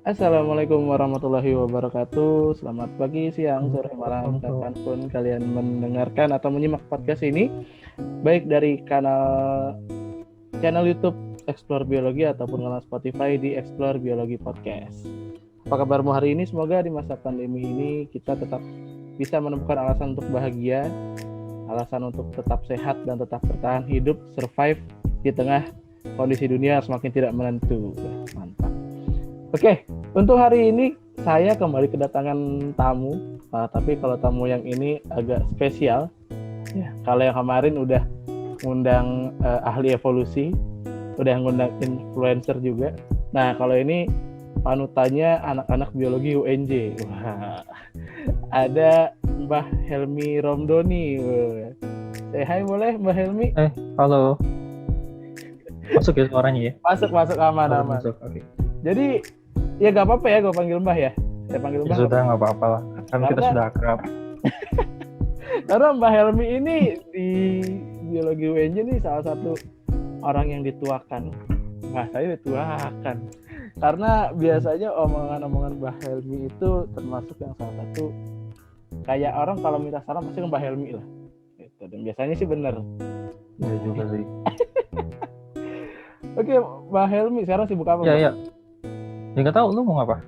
Assalamualaikum warahmatullahi wabarakatuh. Selamat pagi, siang, sore, malam, kapanpun kalian mendengarkan atau menyimak podcast ini, baik dari channel YouTube Explore Biologi ataupun kanal Spotify di Explore Biologi Podcast. Apa kabarmu hari ini? Semoga di masa pandemi ini kita tetap bisa menemukan alasan untuk bahagia, alasan untuk tetap sehat dan tetap bertahan hidup, survive di tengah kondisi dunia semakin tidak menentu. Mantap. Oke, untuk hari ini saya kembali kedatangan tamu, tapi kalau tamu yang ini agak spesial. Ya, kalau yang kemarin udah ngundang ahli evolusi, udah ngundang influencer juga. Nah, kalau ini panutannya anak-anak biologi UNJ. Wah, ada Mbah Helmi Romdoni. Say hi boleh Mbah Helmi? Halo. Masuk ya suaranya ya? Masuk aman. Masuk. Oke. Jadi ya gak apa-apa ya gue panggil Mbah ya. Saya panggil Mbah. Sudah nggak apa-apa lah. Kan kita sudah akrab. Karena Mbah Helmi ini di biologi UNJ ini salah satu orang yang dituakan. Saya dituakan. Karena biasanya omongan-omongan Mbah Helmi itu termasuk yang salah satu kayak orang kalau minta saran pasti ke Mbah Helmi lah. Gitu. Dan biasanya sih benar. Iya juga sih. Oke, Mbah Helmi sekarang sibuk apa? Iya. Ya nggak tahu lu mau ngapa?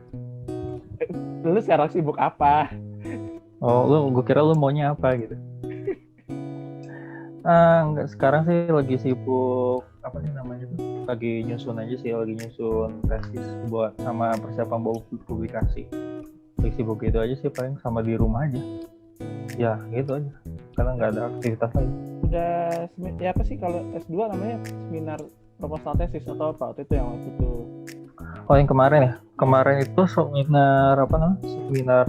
Lu sekarang sibuk apa? Oh, gue kira lu maunya apa gitu. Enggak, sekarang sih lagi sibuk apa sih namanya tuh? Lagi nyusun aja sih, lagi nyusun tesis buat sama persiapan buat publikasi. Lagi sibuk gitu aja sih, paling sama di rumah aja. Ya gitu aja. Karena nggak ada aktivitas lain. Udah ya apa sih kalau S2 namanya seminar proposal tesis atau apa? Waktu itu yang waktu itu. Oh, yang kemarin ya? Kemarin itu seminar apa namanya?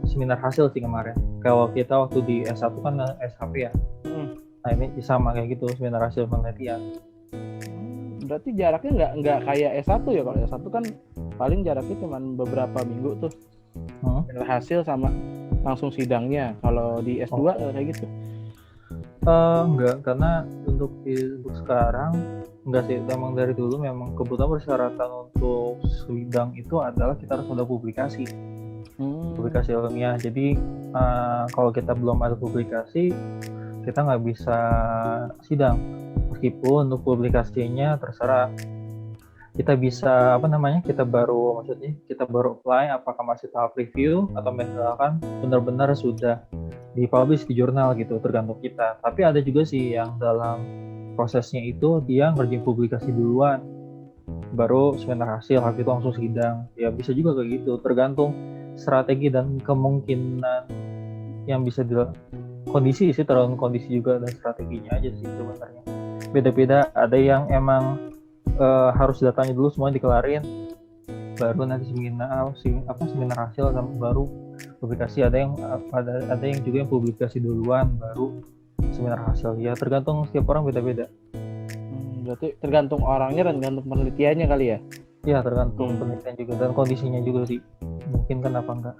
Seminar hasil sih kemarin. Kalau kita waktu di S1 kan SHP ya. Nah, ini sama kayak gitu, seminar hasil penelitian. Berarti jaraknya nggak kayak S1 ya? Kalau S1 kan paling jaraknya cuma beberapa minggu tuh. Seminar hasil sama langsung sidangnya. Kalau di S2 kayak gitu. Enggak, karena untuk sekarang enggak sih, memang dari dulu memang kebutuhan persyaratan untuk sidang itu adalah kita harus ada publikasi ilmiah. Jadi kalau kita belum ada publikasi kita nggak bisa sidang, meskipun untuk publikasinya terserah kita bisa kita baru apply apakah masih tahap review atau misalkan benar-benar sudah dipublish di jurnal gitu, tergantung kita. Tapi ada juga sih yang dalam prosesnya itu dia ngerjain publikasi duluan baru seminar hasil, habis itu langsung sidang. Ya bisa juga kayak gitu, tergantung strategi dan kemungkinan yang bisa kondisi sih, tergantung kondisi juga dan strateginya aja sih sebenarnya. Beda-beda, ada yang emang harus datanya dulu semuanya dikelarin baru nanti seminar hasil baru publikasi. Ada yang juga yang publikasi duluan baru seminar hasil. Ya tergantung setiap orang beda-beda. Berarti tergantung orangnya dan tergantung penelitiannya kali ya? Iya, tergantung penelitian juga dan kondisinya juga sih, mungkin kan apa enggak.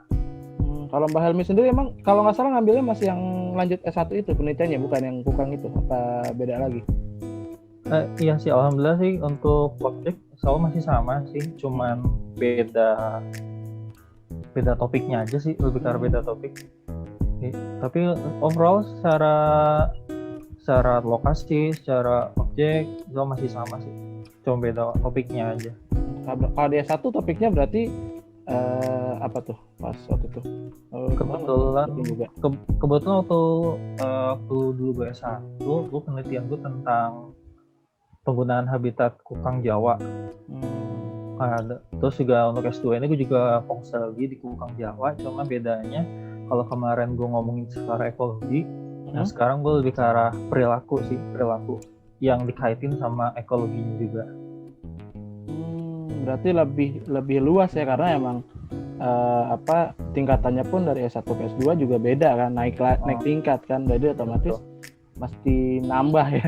Kalau Mbak Helmi sendiri emang kalau nggak salah ngambilnya masih yang lanjut S1 itu penelitiannya, bukan yang kukang itu, apa beda lagi? Iya sih, alhamdulillah sih untuk objek selalu masih sama sih, cuman beda topiknya aja sih, lebih karena beda topik. Tapi overall secara lokasi, secara objek itu masih sama sih, cuma beda topiknya aja. Kalau dia satu topiknya berarti apa tuh pas waktu itu? Kebetulan waktu dulu gue S1, gue penelitian gue tentang penggunaan habitat kukang Jawa. Terus juga untuk S2 ini gue juga fokus lagi di kukang Jawa, cuma bedanya kalau kemarin gue ngomongin secara ekologi, nah sekarang gue lebih ke arah perilaku yang dikaitin sama ekologinya juga. Berarti lebih luas ya, karena emang tingkatannya pun dari S1 ke S2 juga beda kan, naik tingkat kan, jadi otomatis mesti nambah ya,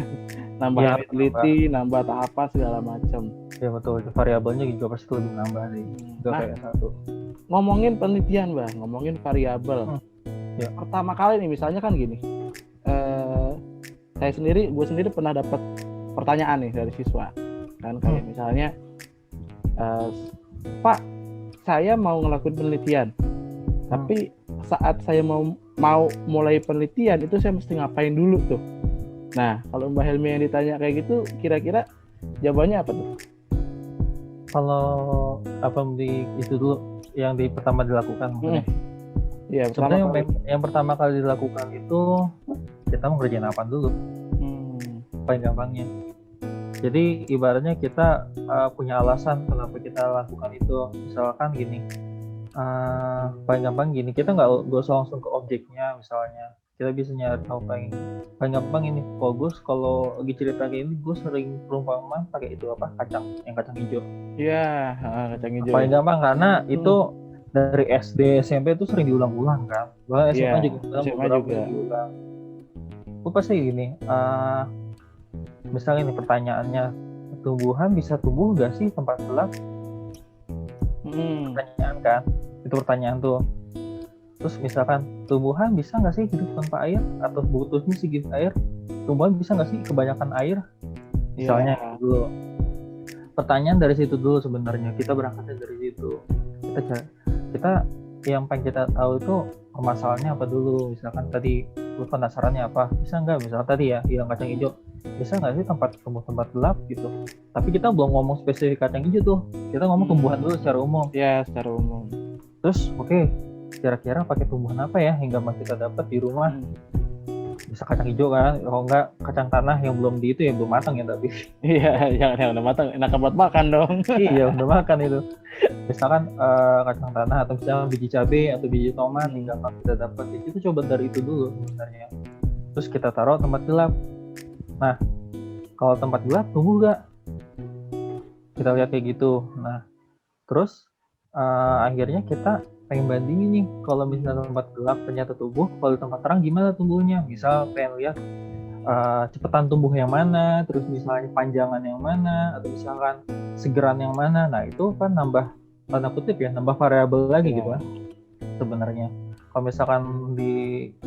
nambah peneliti, nambah tahapan segala macam. Ya betul, variabelnya juga pasti lebih nambah nih. Kayak S1. Ngomongin penelitian Bang, ngomongin variabel. Pertama kali nih misalnya kan gini, gue sendiri pernah dapat pertanyaan nih dari siswa kan, kayak misalnya Pak, saya mau ngelakuin penelitian, tapi saat saya mau mulai penelitian itu saya mesti ngapain dulu tuh. Nah, kalau Mbak Helmi yang ditanya kayak gitu, kira-kira jawabannya apa tuh? Kalau apa itu dulu yang pertama dilakukan maksudnya. Iya, sebenarnya yang pertama kali dilakukan itu kita mau ngerjain apa dulu. Paling gampangnya. Jadi ibaratnya kita punya alasan kenapa kita lakukan itu. Misalkan gini, paling gampang gini, kita nggak usah langsung ke objeknya. Misalnya kita bisa nyari tahu paling gampang ini. Kalau lagi cerita kayak ini, gue sering perumpamaan pakai itu apa, kacang hijau. Iya, kacang hijau. Paling gampang karena itu dari SD SMP itu sering diulang-ulang kan. Bahkan SMA juga diulang. Gue pasti gini, misalnya ini pertanyaannya, tumbuhan bisa tumbuh nggak sih tempat gelap? Pertanyaan kan, itu pertanyaan tuh. Terus misalkan tumbuhan bisa nggak sih hidup tanpa air, atau butuhnya sedikit air? Tumbuhan bisa nggak sih kebanyakan air? Misalnya dulu. Pertanyaan dari situ dulu sebenarnya. Kita berangkatnya dari situ. Kita yang pengen kita tahu itu permasalahannya apa dulu. Misalkan tadi lu penasarannya apa? Bisa nggak? Misalkan tadi ya, yang kacang hijau. Bisa nggak sih tempat gelap gitu? Tapi kita belum ngomong spesifik kacang hijau tuh. Kita ngomong tumbuhan dulu secara umum. Ya, secara umum. Terus kira-kira pakai tumbuhan apa ya hingga kita dapat di rumah? Bisa kacang hijau kan? Kalau enggak kacang tanah yang belum belum matang ya tapi. Iya, yang udah matang enak buat makan dong. Iya, udah makan itu. Misalkan kacang tanah atau misalnya biji cabai atau biji tomat hingga kita dapat. Itu coba dari itu dulu sebenarnya. Terus kita taruh tempat gelap. Nah, kalau tempat gelap tumbuh nggak? Kita lihat kayak gitu. Nah, terus akhirnya kita pengen bandingin nih, kalau misalnya tempat gelap ternyata tumbuh, kalau tempat terang gimana tumbuhnya? Misal pengen lihat cepetan tumbuh yang mana, terus misalnya panjangan yang mana, atau misalkan segeran yang mana. Nah itu kan nambah tanda kutip ya, nambah variabel lagi gitu kan sebenarnya. Kalau misalkan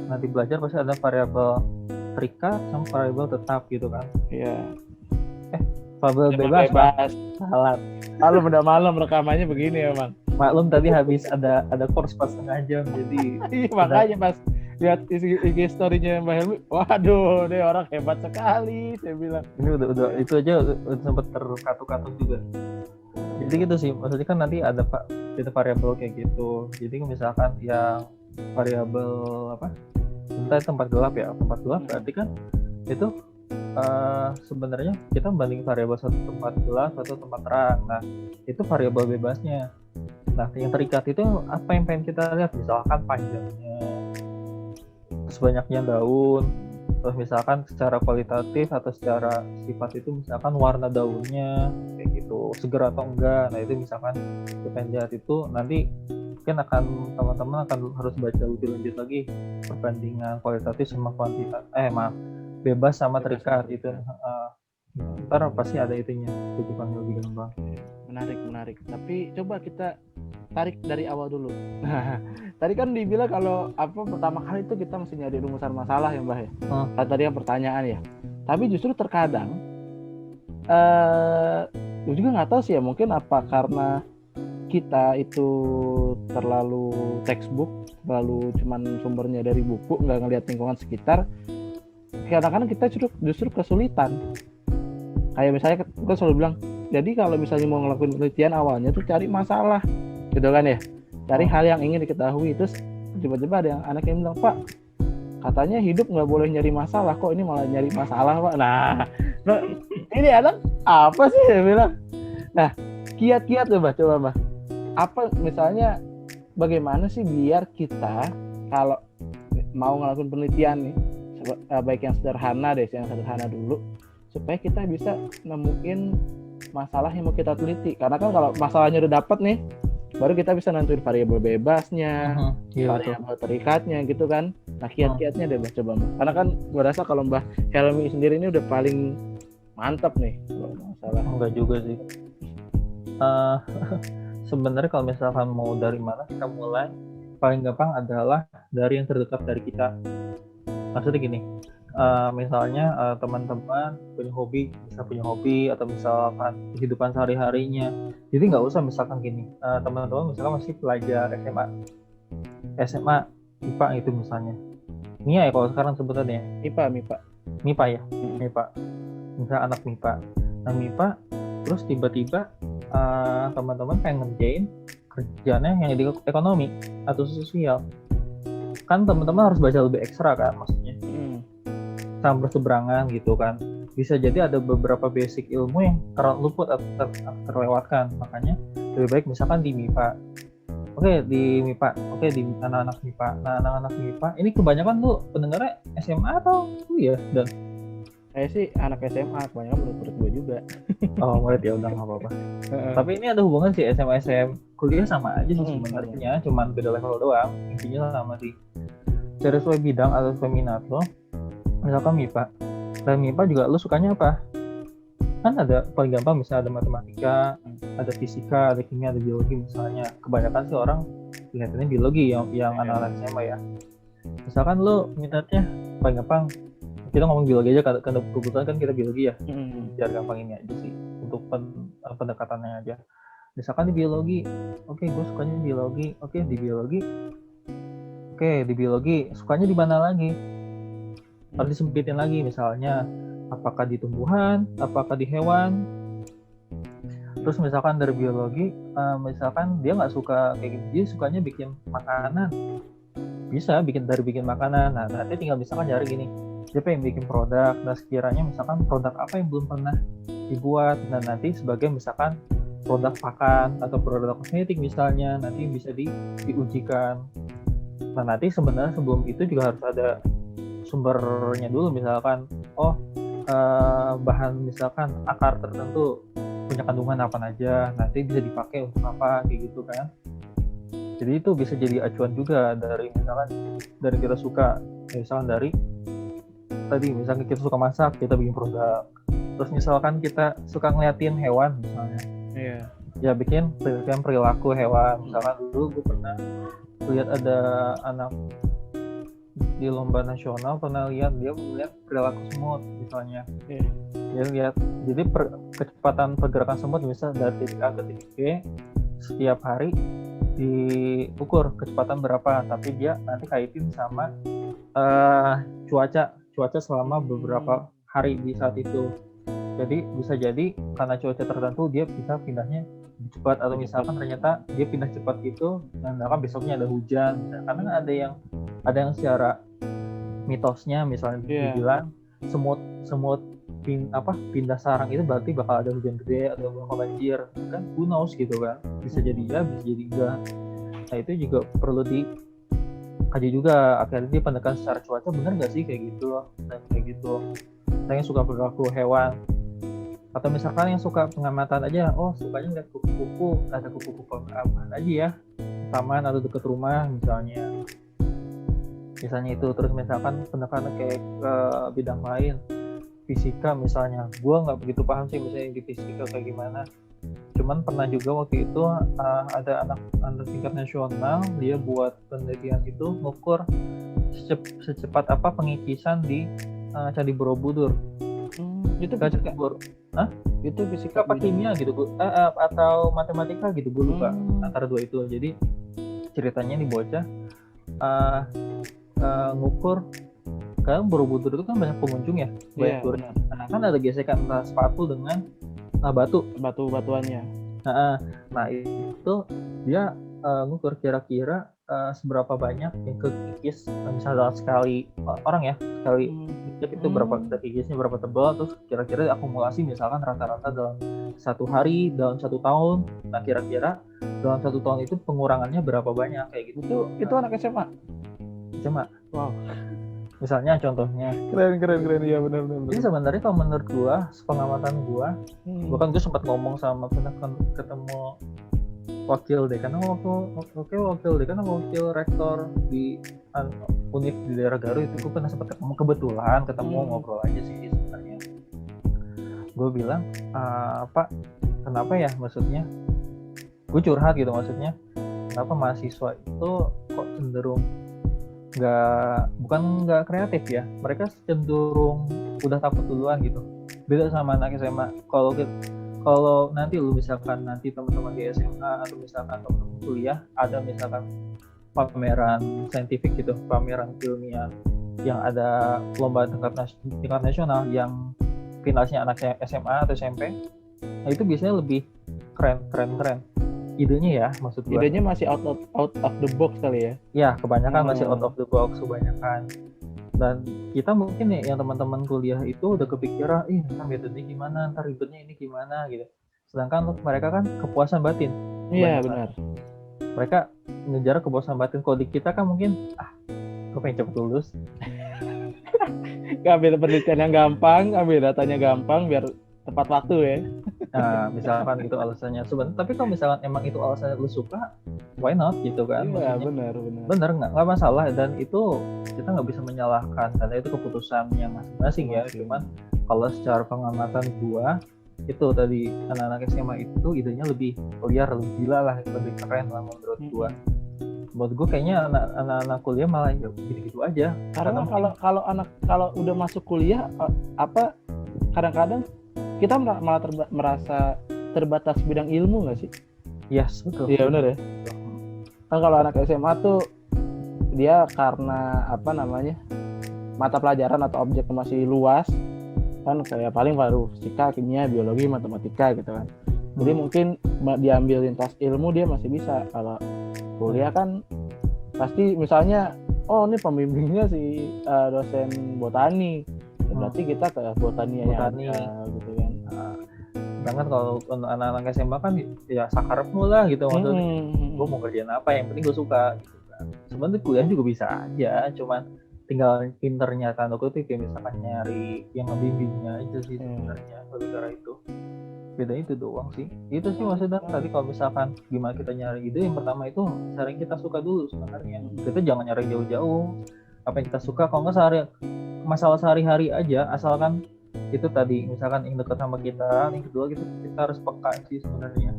nanti belajar pasti ada variabel terikat sama variabel tetap gitu kan. Iya. Variabel bebas. Salah. Malam udah malam rekamannya begini emang. Maklum tadi habis ada course pas setengah jam, jadi makanya pas lihat IG story-nya Mbak Helmi, waduh, dia orang hebat sekali, saya bilang. Ini udah itu aja udah sempat terkatuk-katuk juga. Jadi gitu sih, maksudnya kan nanti ada variabel kayak gitu. Jadi misalkan yang variabel apa? Entah tempat gelap berarti kan itu sebenarnya kita banding variabel satu tempat gelap atau tempat terang. Nah itu variabel bebasnya. Nah yang terikat itu apa yang pengen kita lihat, misalkan panjangnya, terus banyaknya daun, terus misalkan secara kualitatif atau secara sifat itu misalkan warna daunnya kayak gitu, seger atau enggak. Nah itu misalkan kita pengen lihat itu, nanti mungkin teman-teman akan harus baca lebih lanjut lagi perbandingan kualitatif sama kuantitas bebas sama terikat itu. Ntar pasti ada itunya, rujukannya lebih gampang. Menarik. Tapi coba kita tarik dari awal dulu. Tadi kan dibilang kalau pertama kali itu kita mesti nyari rumusan masalah ya Mbak ya. Tadi yang pertanyaan ya. Tapi justru terkadang gue juga nggak tahu sih ya, mungkin apa karena kita itu terlalu textbook, terlalu cuman sumbernya dari buku, nggak ngelihat lingkungan sekitar. Kadang-kadang kita justru kesulitan. Kayak misalnya kita selalu bilang, jadi kalau misalnya mau ngelakuin penelitian awalnya tuh cari masalah, gitu kan ya, cari hal yang ingin diketahui. Terus tiba-tiba ada yang anak yang bilang, Pak, katanya hidup nggak boleh nyari masalah, kok ini malah nyari masalah Pak. Nah ini anak apa sih dia bilang. Nah kiat-kiat coba Mbak, apa misalnya bagaimana sih biar kita kalau mau ngelakuin penelitian nih, baik yang sederhana dulu, supaya kita bisa nemuin masalah yang mau kita teliti. Karena kan kalau masalahnya udah dapet nih, baru kita bisa nentuin variabel bebasnya, variabel terikatnya gitu kan. Nah kiat-kiatnya deh Mbak, coba Mbak. Karena kan gue rasa kalau Mbak Helmi sendiri ini udah paling mantap nih kalau masalah. Enggak juga sih. Sebenarnya kalau misalkan mau dari mana kita mulai, paling gampang adalah dari yang terdekat dari kita. Maksudnya gini, Misalnya teman-teman bisa punya hobi atau misalkan kehidupan sehari-harinya. Jadi nggak usah misalkan gini, teman-teman misalkan masih pelajar SMA IPA itu misalnya. MIA ya kalau sekarang sebutannya. MIPA ya, MIPA. Misalnya anak MIPA. Nah MIPA terus tiba-tiba teman-teman pengen ngerjain kerjanya yang di ekonomi atau sosial. Kan teman-teman harus baca lebih ekstra kan maksudnya. Sama berseberangan gitu kan, bisa jadi ada beberapa basic ilmu yang luput atau terlewatkan. Makanya lebih baik misalkan di MIPA, di anak-anak MIPA. Nah anak-anak MIPA ini kebanyakan tuh pendengarnya SMA atau kuliah dan saya sih anak SMA, kebanyakan menurut gue juga. Oh murid ya udah nggak apa-apa. Tapi ini ada hubungan sih SMA kuliah sama aja sih sebenarnya, cuman beda level doang. Intinya sama sih, cari sesuai bidang atau sesuai minat lo. Misalkan MIPA, dan MIPA juga lu sukanya apa? Kan ada paling gampang misalnya ada matematika, ada fisika, ada kimia, ada biologi misalnya. Kebanyakan sih orang lihatnya biologi yang anak-anak SMA ya. Misalkan lu minatnya paling gampang, kita ngomong biologi aja karena kebetulan kan kita biologi ya. Biar gampang ini aja sih untuk pendekatannya aja. Misalkan di biologi, gue sukanya biologi. Di biologi sukanya di mana lagi? Harus disempitin lagi, misalnya apakah di tumbuhan, apakah di hewan. Terus misalkan dari biologi, misalkan dia nggak suka kayak gini, dia sukanya bikin makanan, bisa bikin makanan. Nah nanti tinggal misalkan cari gini, dia pengen bikin produk, nah sekiranya misalkan produk apa yang belum pernah dibuat, dan nanti sebagai misalkan produk pakan atau produk kosmetik misalnya, nanti bisa diujikan. Nah nanti sebenarnya sebelum itu juga harus ada sumbernya dulu, misalkan bahan misalkan akar tertentu punya kandungan apa aja, nanti bisa dipakai untuk apa kayak gitu kan. Jadi itu bisa jadi acuan juga dari kita suka, misalkan dari tadi misalkan kita suka masak, kita bikin produk. Terus misalkan kita suka ngeliatin hewan misalnya, ya bikin perilaku hewan. Misalkan dulu gue pernah lihat ada anak di lomba nasional, pernah lihat dia melihat perilaku semut misalnya. Dia lihat jadi kecepatan pergerakan semut misalnya dari titik A ke titik B setiap hari diukur kecepatan berapa, tapi dia nanti kaitin sama cuaca selama beberapa hari di saat itu. Jadi bisa jadi karena cuaca tertentu dia bisa pindahnya cepat, atau misalkan ternyata dia pindah cepat gitu dan besoknya ada hujan. Karena ada yang secara mitosnya misalnya dibilang semut pindah sarang itu berarti bakal ada hujan gede atau bakal banjir kan, who knows gitu kan, bisa jadi ya bisa jadi enggak. Nah itu juga perlu dikaji juga, akhirnya dia pendekatan secara cuaca benar nggak sih kayak gitu dan kayak gitu. Saya yang suka perilaku hewan, atau misalkan yang suka pengamatan aja, sukanya lihat kupu-kupu, ada kupu-kupu apa aja ya taman atau dekat rumah misalnya itu. Terus misalkan pendekatan kayak ke bidang lain, fisika misalnya, gue nggak begitu paham sih misalnya di fisika kayak gimana, cuman pernah juga waktu itu ada anak tingkat nasional, dia buat penelitian itu ngukur secepat apa pengikisan di Candi Borobudur. Itu fisika? Itu fisika apa kimia gitu atau matematika gitu, gue lupa antara dua itu. Jadi ceritanya nih bocah ngukur, kan Borobudur itu kan banyak pengunjung ya, banyak turis. Nah kan ada gesekan antara sepatu dengan batuannya. Nah itu dia ngukur kira-kira seberapa banyak yang kekikis, misalnya dalam sekali orang ya, sekali itu berapa kekikisnya, berapa tebal, terus kira-kira akumulasi misalkan rata-rata dalam satu hari, dalam 1 tahun. Nah kira-kira dalam 1 tahun itu pengurangannya berapa banyak kayak gitu. Itu anak SMA. Wow. Misalnya contohnya keren ya, benar. Jadi sebenarnya kalau menurut gua, sepengamatan gua, bahkan gua sempat ngomong sama ketemu wakil dekan wakil rektor di univ di daerah Garut itu. Gua pernah sempat kebetulan ketemu ngobrol aja sih sebenarnya. Gua bilang Pak, kenapa ya, maksudnya gue curhat gitu, maksudnya kenapa mahasiswa itu kok cenderung bukan nggak kreatif ya, mereka cenderung udah takut duluan gitu. Beda sama anak SMA. Kalau nanti lu misalkan nanti teman-teman di SMA atau misalkan teman-teman kuliah ada misalkan pameran saintifik gitu, pameran ilmiah yang ada lomba tingkat nasional yang finalisnya anak SMA atau SMP, nah itu biasanya lebih keren idenya ya, maksud gue. Idenya masih out of the box kali ya. Ya, kebanyakan masih out of the box kebanyakan. Dan kita mungkin nih yang teman-teman kuliah itu udah kepikiran, ntar metodenya gimana, ntar ribetnya ini gimana gitu. Sedangkan mereka kan kepuasan batin. Iya benar. Mereka ngejar kepuasan batin. Kalau di kita kan mungkin, gue pengen cepet lulus. Ambil penelitian yang gampang, ambil datanya gampang biar tepat waktu ya. Nah, misalkan itu alasannya sebenarnya. Tapi kalau misalkan emang itu alasannya lu suka, why not gitu kan? Iya benar. Nggak masalah, dan itu kita nggak bisa menyalahkan karena itu keputusan yang masing-masing ya. Cuman kalau secara pengamatan gua itu tadi anak-anak SMA itu idenya lebih liar, lebih gila lah, lebih keren lah menurut gua. Menurut gue kayaknya anak-anak kuliah malah ya gitu-gitu aja. Karena kalau udah masuk kuliah kadang-kadang kita malah merasa terbatas bidang ilmu nggak sih? Yes, betul. Iya benar ya. Kan kalau anak SMA tuh dia karena mata pelajaran atau objeknya masih luas, kan kayak paling baru fisika, kimia, biologi, matematika gitu kan. Jadi mungkin diambil lintas ilmu dia masih bisa. Kalau kuliah kan pasti misalnya ini pembimbingnya si dosen botani, berarti kita ke botanianya gitu kan. Sedangkan kalau anak-anak SMA kan ya sakarepmu lah gitu, maksudnya gue mau kerjaan apa yang penting gue suka gitu kan. Sebenarnya kuliah juga bisa aja, cuman tinggal pinternya tanda kutip ya, misalkan nyari yang ngebimbingnya aja sih sebenarnya. Lebih karena itu beda itu doang sih. Itu sih maksudnya tadi kalau misalkan gimana kita nyari ide, yang pertama itu cari yang kita suka dulu sebenarnya. Kita jangan nyari jauh-jauh apa yang kita suka. Kalau nggak masalah sehari-hari aja, asalkan itu tadi misalkan yang dekat sama kita. Yang kedua kita harus peka sih sebenarnya.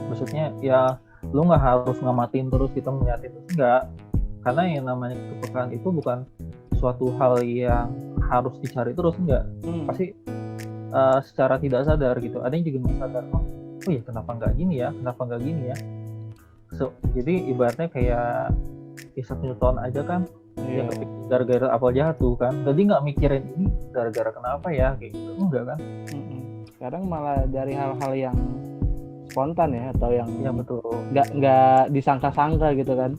Maksudnya ya lu nggak harus ngamatin terus, kita menyatin terus, enggak. Karena yang namanya kepekaan itu bukan suatu hal yang harus dicari terus, enggak. Pasti secara tidak sadar gitu. Ada yang juga nggak sadar, oh ya kenapa nggak gini ya. Jadi ibaratnya kayak Isaac Newton aja kan, dia gara-gara apel jatuh kan, jadi nggak mikirin ini gara-gara kenapa ya kayak gitu, enggak kan. Sekarang malah dari hal-hal yang spontan ya, atau yang betul, nggak disangka-sangka gitu kan.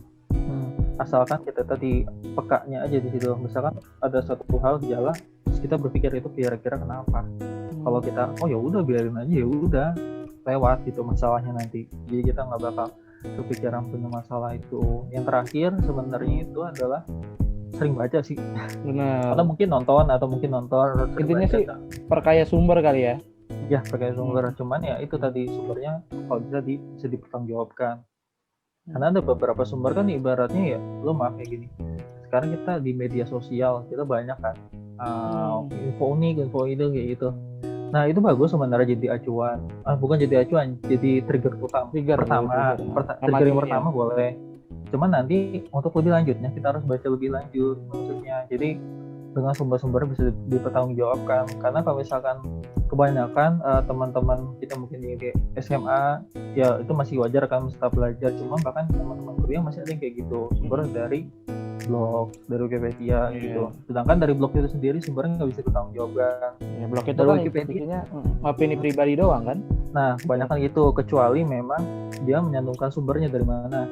Asalkan kita tadi pekanya aja di situ. Misalkan ada satu hal jalan, kita berpikir itu kira-kira kenapa. Kalau kita ya udah biarin aja, ya udah lewat gitu masalahnya nanti. Jadi kita nggak bakal kepikiran punya masalah itu. Yang terakhir sebenarnya itu adalah sering baca sih. Benar. Atau mungkin nonton. Intinya sih perkaya sumber kali ya. Ya perkaya sumber. Cuman ya itu tadi sumbernya kalau bisa dipertanggungjawabkan. Karena ada beberapa sumber kan ibaratnya ya, lo maaf kayak gini. Sekarang kita di media sosial kita banyak kan info itu kayak gitu. Nah itu bagus sebenarnya jadi acuan. Bukan jadi acuan, jadi trigger pertama. Trigger yang pertama boleh. Cuman nanti untuk lebih lanjutnya kita harus baca lebih lanjut maksudnya. Jadi dengan sumber-sumber bisa dipertanggungjawabkan. Karena kalau misalkan kebanyakan teman-teman kita mungkin di SMA ya itu masih wajar kan, mesti belajar. Cuma bahkan teman-teman kuliah masih ada yang kayak gitu, sumber dari blog, dari Wikipedia gitu. Sedangkan dari blog itu sendiri sumbernya nggak bisa bertanggungjawabkan. Ya, blog itu kan Wikipedia opini pribadi doang kan. Nah kebanyakan gitu, kecuali memang dia menyantumkan sumbernya dari mana.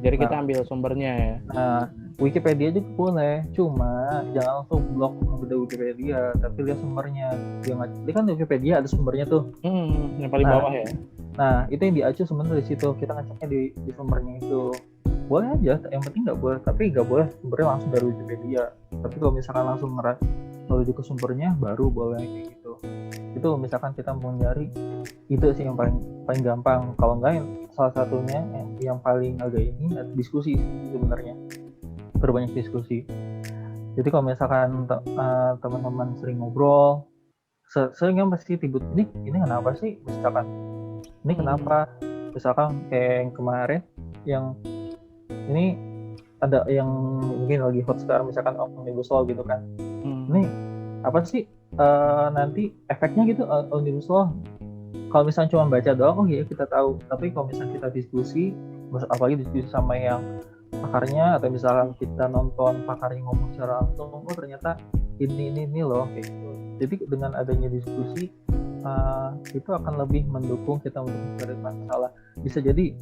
Jadi kita ambil sumbernya ya. Nah Wikipedia juga boleh, cuma jangan langsung blog dari Wikipedia, tapi lihat sumbernya. Dia kan Wikipedia ada sumbernya tuh. Yang paling bawah ya. Nah itu yang diacu sebenarnya di situ, kita ngeceknya di sumbernya itu. Boleh aja, yang penting nggak boleh sumbernya langsung dari Wikipedia. Tapi kalau misalkan langsung menuju ke sumbernya baru boleh kayak gitu. Itu misalkan kita mau nyari ide sih yang paling gampang. Kalau enggak salah satunya yang paling agak ini diskusi sebenarnya. Berbanyak diskusi. Jadi kalau misalkan teman-teman sering ngobrol, sering kan pasti timbul ini kenapa sih, misalkan ini kenapa, misalkan kayak yang kemarin yang ini ada yang mungkin lagi hot sekarang, misalkan Omnibus Law gitu kan. Ini apa sih nanti efeknya gitu Omnibus Law? Kalau misalnya cuma baca doang, oh iya kita tahu. Tapi kalau misalnya kita diskusi, apalagi diskusi sama yang pakarnya, atau misalnya kita nonton pakarnya ngomong secara langsung, oh ternyata ini loh kayak gitu. Jadi dengan adanya diskusi itu akan lebih mendukung kita untuk mencari masalah. Bisa jadi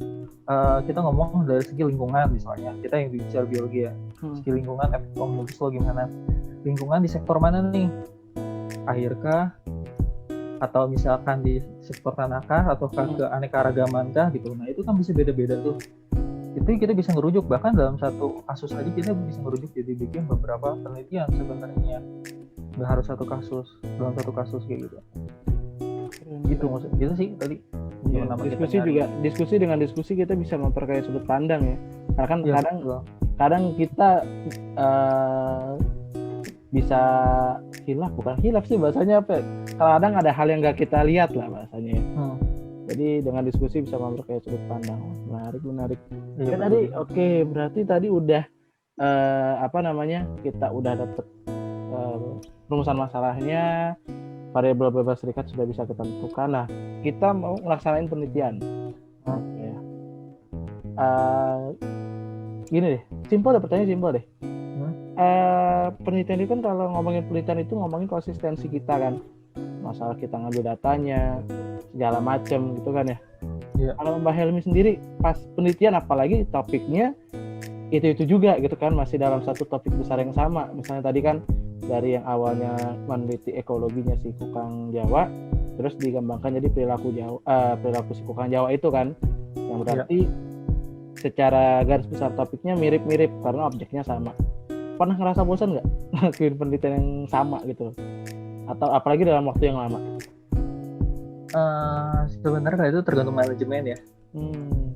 kita ngomong dari segi lingkungan, misalnya kita yang bicara biologi ya, segi lingkungan efek Omnibus Law gimana, lingkungan di sektor mana nih, air kah, atau misalkan di sektor tanah kah, atau ke aneka-ragaman kah gitu. Nah itu kan bisa beda-beda tuh. Itu kita bisa ngerujuk, bahkan dalam satu kasus aja kita bisa ngerujuk jadi bikin beberapa penelitian sebenarnya, nggak harus satu kasus, dalam satu kasus kayak gitu. Gitu maksudnya gitu sih tadi. Ya, diskusi dengan diskusi kita bisa memperkaya sudut pandang ya. Karena kan ya, kadang kita bisa bukan hilaf sih bahasanya apa? Kadang ada hal yang nggak kita lihat lah bahasanya. Jadi dengan diskusi bisa memperkaya sudut pandang. Menarik. Ya, tadi oke, berarti tadi udah kita udah dapet rumusan masalahnya. Variabel bebas serikat sudah bisa kita tentukan. Nah, kita mau melaksanain penelitian. Ya. Gini deh, pertanyaan simpel deh. Penelitian itu kan kalau ngomongin penelitian itu ngomongin konsistensi kita kan. Masalah kita ngambil datanya, segala macam gitu kan ya. Yeah. Kalau Mbak Helmi sendiri pas penelitian, apalagi topiknya itu juga gitu kan, masih dalam satu topik besar yang sama. Misalnya tadi kan dari yang awalnya meneliti ekologinya si kukang Jawa, terus dikembangkan jadi perilaku si kukang Jawa itu kan, yang berarti secara garis besar topiknya mirip-mirip karena objeknya sama. Pernah ngerasa bosan nggak ngelakuin penelitian yang sama gitu, atau apalagi dalam waktu yang lama? Sebenarnya itu tergantung manajemen ya.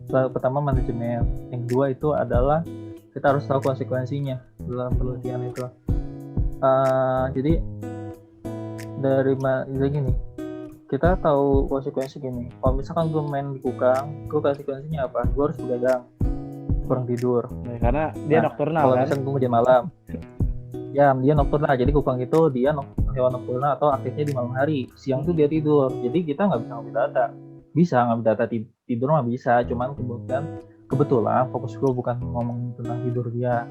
Pertama manajemen, yang kedua itu adalah kita harus tahu konsekuensinya dalam penelitian itu. Jadi dari gini, kita tahu konsekuensi gini. Kalau misalkan gue main di kukang, gue konsekuensinya apa? Gue harus begadang, kurang tidur. Nah, karena dia nokturnal. Kalau misalkan gue kerja malam, ya dia nokturnal. Jadi kukang itu dia hewan nokturnal atau aktifnya di malam hari. Siang tuh dia tidur. Jadi kita nggak bisa ngambil data. Bisa ngambil data tidur mah bisa. Cuman kebetulan fokus gue bukan ngomong tentang tidur dia.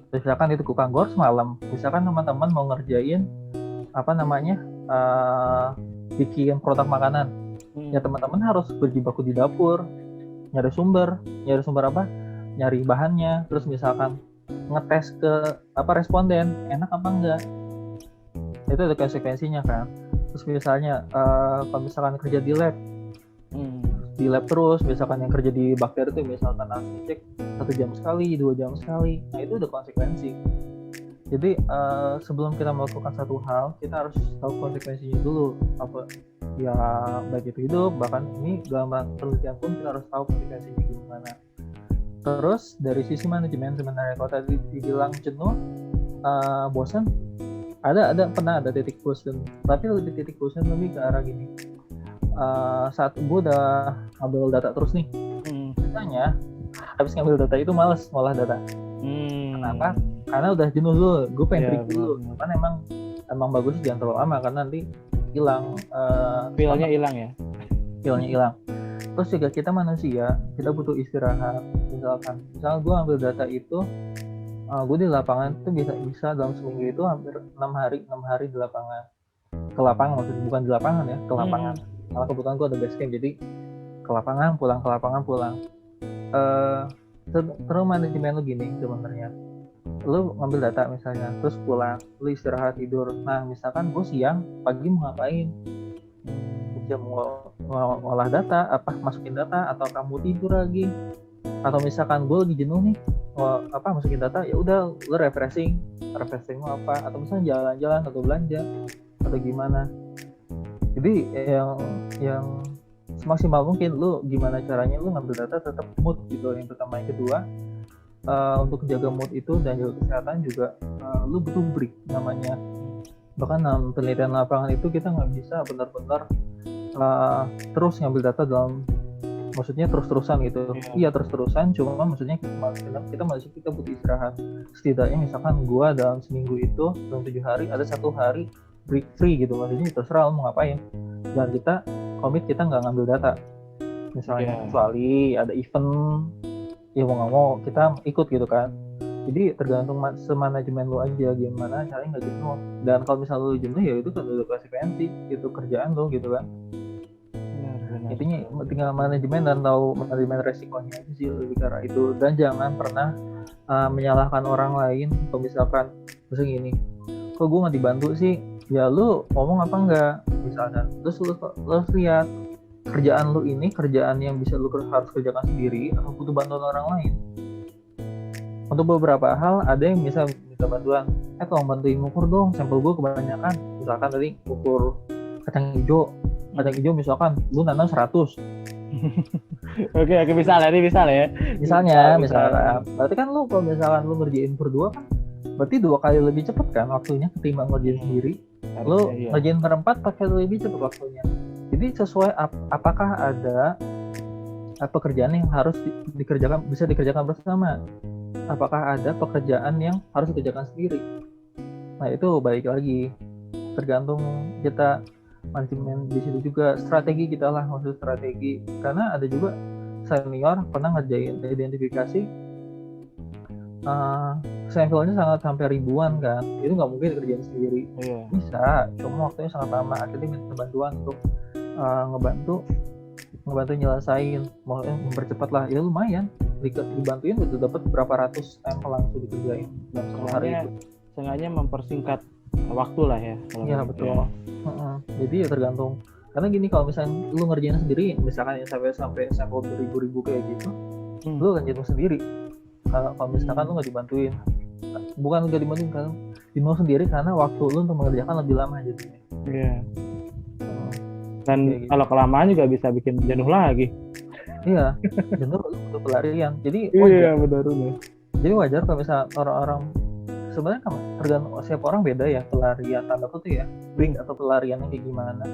Misalkan itu kukang gors malam, misalkan teman-teman mau ngerjain bikin produk makanan, ya teman-teman harus berjibaku di dapur, nyari sumber apa, nyari bahannya, terus misalkan ngetes ke responden enak apa enggak, itu ada konsekuensinya kan. Terus misalnya kalau misalkan kerja di lab terus, misalkan yang kerja di bakteri itu misalkan harus cek 1 jam sekali, 2 jam sekali, nah itu udah konsekuensi. Jadi sebelum kita melakukan satu hal, kita harus tahu konsekuensinya dulu, apa ya, baik itu hidup, bahkan ini dalam penelitian pun kita harus tahu konsekuensinya gimana. Terus dari sisi manajemen sebenarnya, kalau tadi dibilang jenuh, bosan, pernah ada titik bosan, tapi lebih titik bosan lebih ke arah gini. Saat gue udah ngambil data terus nih, biasanya habis ngambil data itu males ngolah data. Kenapa? Karena udah jenuh dulu, gue pengen break dulu. Kan emang bagus jangan terlalu lama karena nanti hilang feel-nya hilang ya. Feel-nya hilang. Terus juga kita manusia, kita butuh istirahat. Misalnya gue ambil data itu, gue di lapangan itu bisa dalam seminggu itu hampir 6 hari di lapangan. Ke lapangan maksudnya, bukan di lapangan ya, ke lapangan. Karena kebetulan gue ada base camp, jadi ke lapangan pulang. Terus manajemen lu gini sebenarnya, lu ngambil data misalnya, terus pulang, lu istirahat tidur. Nah misalkan gue siang, pagi mau ngapain? Jam ngolah data, masukin data, atau kamu tidur lagi, atau misalkan gue lagi jenuh nih, masukin data, ya udah lu refreshing mau apa, atau misalnya jalan-jalan atau belanja atau gimana. Jadi yang semaksimal mungkin lu gimana caranya lu ngambil data tetap mood gitu, yang pertama. Yang kedua, untuk jaga mood itu dan jaga kesehatan juga, lu butuh break namanya. Bahkan dalam penelitian lapangan itu kita nggak bisa benar-benar terus ngambil data dalam maksudnya terus-terusan gitu. Iya terus-terusan, cuma maksudnya kita masih kita butuh istirahat. Setidaknya misalkan gua dalam seminggu itu dalam 7 hari ada 1 hari break free gitu, maksudnya terserah lo mau ngapain. Dan kita komit kita nggak ngambil data, misalnya kecuali ada event ya mau nggak mau kita ikut gitu kan. Jadi tergantung semanajemen lu aja gimana caranya nggak jenuh. Dan kalau misalnya lu jenuh ya itu kan udah konsekuensi, itu kerjaan lu gitu kan. Intinya tinggal manajemen dan tahu manajemen resikonya aja sih lebih ke arah itu. Dan jangan pernah menyalahkan orang lain. Kalau misalkan misalnya gini, kok gue nggak dibantu sih, ya lu ngomong apa enggak misalkan, terus lu lihat kerjaan lu ini kerjaan yang bisa lu harus kerjakan sendiri atau butuh bantuan orang lain. Untuk beberapa hal ada yang bisa minta bantuan, tolong bantuin ngukur dong, sampel gue kebanyakan, misalkan tadi ukur kacang hijau misalkan lu nanam 100. Oke, misalnya ya. Misalnya, berarti kan lu kalau misalkan lu ngerjain berdua kan, berarti 2 kali lebih cepet kan waktunya ketimbang ngerjain sendiri. Lu ngerjain berempat pakai lebih cepet waktunya. Jadi sesuai apakah ada pekerjaan yang harus bisa dikerjakan bersama? Apakah ada pekerjaan yang harus dikerjakan sendiri? Nah itu balik lagi, tergantung kita manajemen di situ juga, strategi kita lah, maksud strategi. Karena ada juga senior pernah ngerjain identifikasi sampelnya sampai ribuan kan, itu nggak mungkin dikerjain sendiri. Bisa, cuma waktunya sangat lama. Akhirnya minta bantuan untuk ngebantu nyelesain, mau mempercepat lah. Ya lumayan, dibantuin udah dapat berapa ratus sampel langsung dikerjain dalam 1 hari itu. Sengaja mempersingkat waktu lah ya. Iya betul. Jadi ya tergantung. Karena gini, kalau misalnya lu ngerjain sendiri, misalkan ya sampai sampel beribu-ribu kayak gitu, lu akan jenuh sendiri. Kalau misalkan lu nggak dibantuin, bukan nggak dibantuin kan, jenuh sendiri karena waktu lu untuk mengerjakan lebih lama jadinya. Iya. Dan gitu. Kalau kelamaan juga bisa bikin jenuh lagi. Iya, jenuh untuk pelarian. Jadi benar. Jadi wajar kalau misalnya orang-orang, sebenarnya kan tergantung setiap orang beda ya pelarian tanda kutip ya, brink atau pelariannya kayak gimana.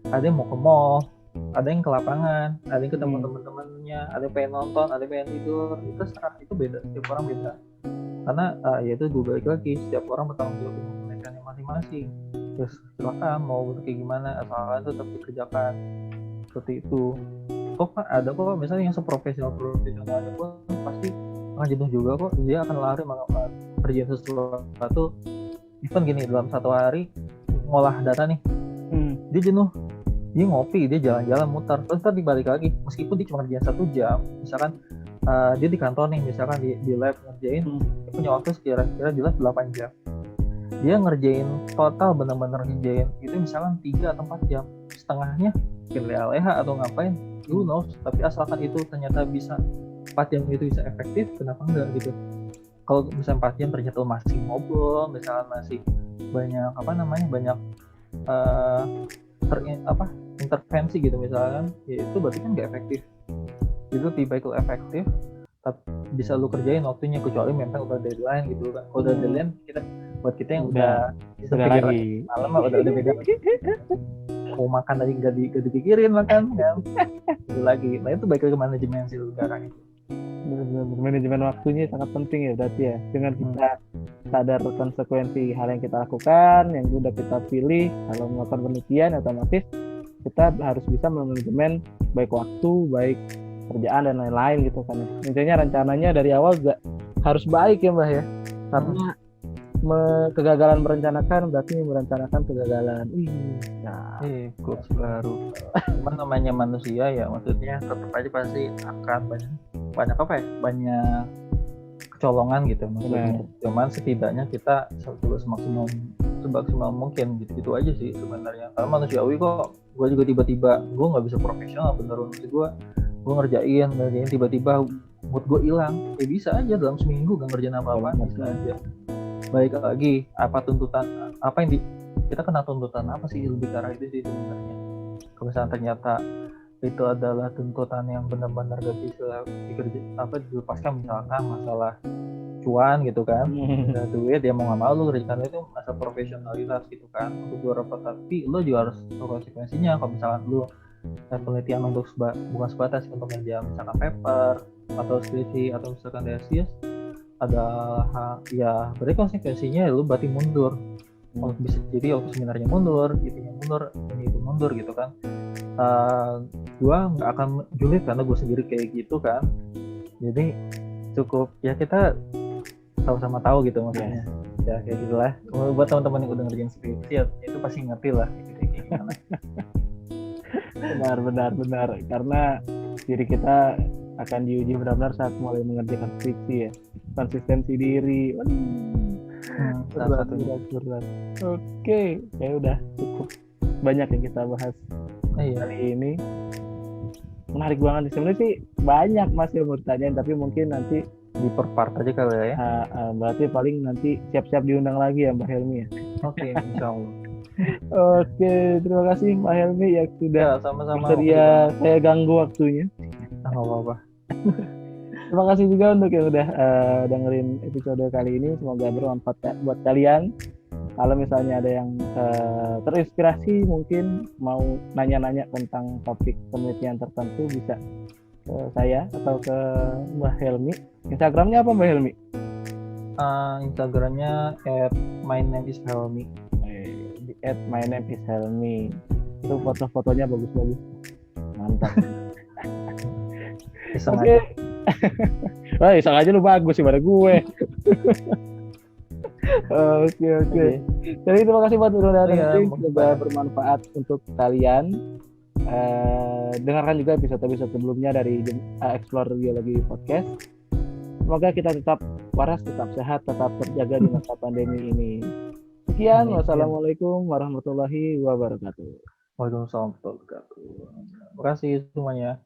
Ada yang mau ke mall, ada yang ke lapangan, ada yang ketemu teman-temannya, ada yang pengen nonton, ada yang pengen tidur. Itu serah, itu beda, setiap orang beda. Karena ya itu gue balik lagi, setiap orang bertanggung jawab dengan mereka masing-masing. Terus silakan mau kayak gimana, asalkan itu tetap dikerjakan seperti itu. Kok ada kok misalnya yang seprofesionalnya pun pasti akan jenuh juga kok, dia akan lari kerjain sesuatu. Even gini, dalam 1 hari ngolah data nih, dia jenuh, dia ngopi, dia jalan-jalan mutar, terus tadi balik lagi, meskipun dia cuma kerjain 1 jam, misalkan dia di kantor nih, misalkan di lab ngerjain, dia punya waktu kira-kira jelas 8 jam, dia ngerjain total benar-benar ngerjain itu misalkan 3 atau 4 jam, setengahnya mungkin leha-leha atau ngapain, who knows, tapi asalkan itu ternyata bisa 4 jam itu bisa efektif, kenapa enggak gitu. Kalau misalnya 4 jam ternyata masih ngobrol, misalnya masih banyak banyak intervensi gitu misalkan, ya itu berarti kan nggak efektif. Itu tiba itu efektif, tapi bisa lu kerjain waktunya, kecuali memang udah deadline gitu kan. Kalau udah deadline, buat kita yang udah lagi malam udah beda mau makan tadi nggak dipikirin makan kan lagi. Nah itu baik ke manajemen sih sekarang itu. Benar-benar manajemen waktunya sangat penting ya berarti ya. Dengan kita sadar konsekuensi hal yang kita lakukan, yang udah kita pilih, kalau melakukan penelitian otomatis kita harus bisa memanajemen baik waktu, baik kerjaan dan lain-lain gitu kan. Intinya rencananya dari awal juga harus baik ya Mbah ya. Karena kegagalan merencanakan berarti merencanakan kegagalan. Quotes baru. Cuman namanya manusia ya, maksudnya tetap aja pasti akan banyak banyak kecolongan gitu maksudnya. Cuman setidaknya kita semaksimal mungkin gitu aja sih sebenarnya. Karena manusiawi kok, gue juga tiba-tiba gue nggak bisa profesional bener gue ngerjain tiba-tiba mood gue hilang, ya bisa aja dalam seminggu gak ngerjain apa-apa, bisa aja. Baik lagi, kita kena tuntutan apa sih, lebih ke arah itu sih sebenarnya. Kalau misalnya ternyata itu adalah tuntutan yang benar-benar gak bisa dilepaskan, misalkan masalah cuan gitu kan, ada duit dia mau nggak mau lu kerjakan, itu masalah profesionalitas gitu kan untuk beberapa, tapi lu juga harus tahu konsekuensinya. Kalau misalkan lu penelitian untuk bukan sebatas untuk ngerjain misalkan paper atau skripsi atau misalkan tesis, ada ya berarti konsekuensinya lu berarti mundur. Bisa jadi waktu seminarnya mundur, itunya mundur, ini itu mundur gitu kan. Gua nggak akan julid karena gue sendiri kayak gitu kan. Jadi cukup ya kita sama-sama tahu gitu maksudnya. Ya kayak gitulah. Buat teman-teman yang udah ngerjain skripsi ya, itu pasti ngerti lah kayak gimana. Benar. Karena diri kita akan diuji benar-benar saat mulai mengerjakan skripsi ya. Konsistensi diri. Berat. Oke, ya udah cukup banyak yang kita bahas hari ini. Menarik banget sebenarnya sih, banyak masih mau ditanyain, tapi mungkin nanti di per part aja kali ya. Berarti paling nanti siap-siap diundang lagi ya Mbak Helmi ya. Oke, insyaallah. Oke, terima kasih Mbak Helmi yang sudah sama-sama bersedia saya ganggu waktunya. Nggak apa-apa. Terima kasih juga untuk yang udah dengerin episode kali ini. Semoga bermanfaat buat kalian. Kalau misalnya ada yang terinspirasi, mungkin mau nanya-nanya tentang topik penelitian tertentu, bisa ke saya atau ke Mbak Helmi. Instagramnya apa Mbak Helmi? Instagramnya @mynameishelmi. @mynameishelmi. Itu foto-fotonya bagus-bagus. Mantap. Oke. Wah, iseng aja lu bagus sih pada gue. Oke. Jadi terima kasih buat udah dengerin. Semoga bermanfaat untuk kalian. Dengarkan juga episode-episode sebelumnya dari Explore Biologi Podcast. Semoga kita tetap waras, tetap sehat, tetap terjaga di masa pandemi ini. Sekian, wassalamualaikum warahmatullahi wabarakatuh. Waalaikumsalam warahmatullahi wabarakatuh. Terima kasih semuanya.